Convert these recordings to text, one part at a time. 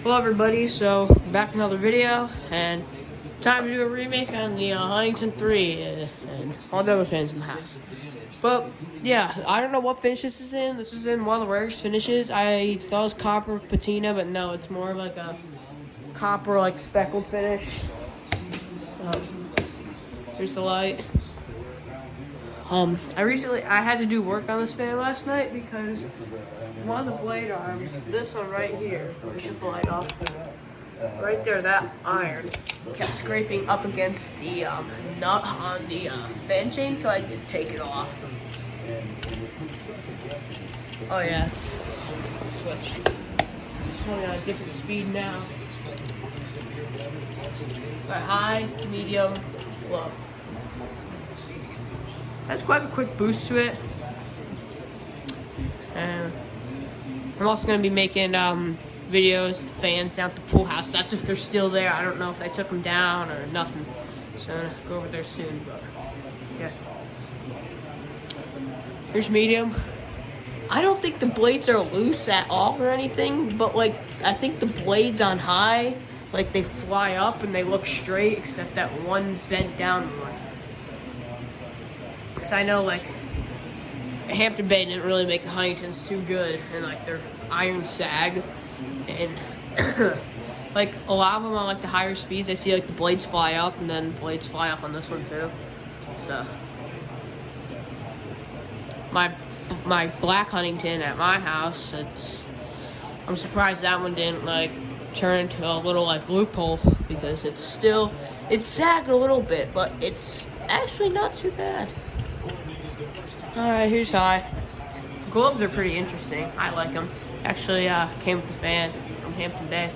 Hello everybody, so back with another video, and time to do a remake on the Huntington 3, and all the other fans in the house. But, yeah, I don't know what finish this is in. This is in one of the rarest finishes. I thought it was copper patina, but no, it's more like a copper, like, speckled finish. Here's the light. I had to do work on this fan last night because one of the blade arms, this one right here, let me shut the light off. Right there, that iron kept scraping up against the nut on the fan chain, so I had to take it off. Oh yeah, switch. It's running on a different speed now. Got high, medium, low. That's quite a quick boost to it. And I'm also going to be making videos with fans down at the pool house. That's if they're still there. I don't know if I took them down or nothing. So I'm going to go over there soon. But yeah. Here's medium. I don't think the blades are loose at all or anything. But like, I think the blades on high, like they fly up and they look straight, except that one bent down one. Because I know, like, Hampton Bay didn't really make the Huntingtons too good, and, like, their iron sag, and, like, a lot of them on, like, the higher speeds, I see, like, the blades fly up, and then blades fly up on this one, too. So, my black Huntington at my house, I'm surprised that one didn't, like, turn into a little, like, loophole, because it's sagged a little bit, but it's actually not too bad. Alright, here's high. Globes are pretty interesting. I like them. Actually, came with the fan from Hampton Bay.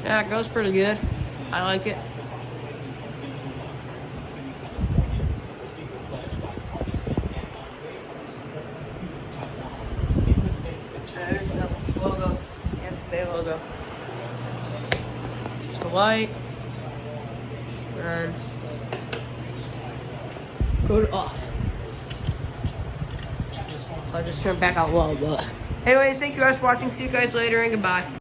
Yeah, it goes pretty good. I like it. There's the logo. Hampton Bay logo. Just the light. And go to off. I'll just turn it back out low, but anyways, thank you guys for watching. See you guys later, and goodbye.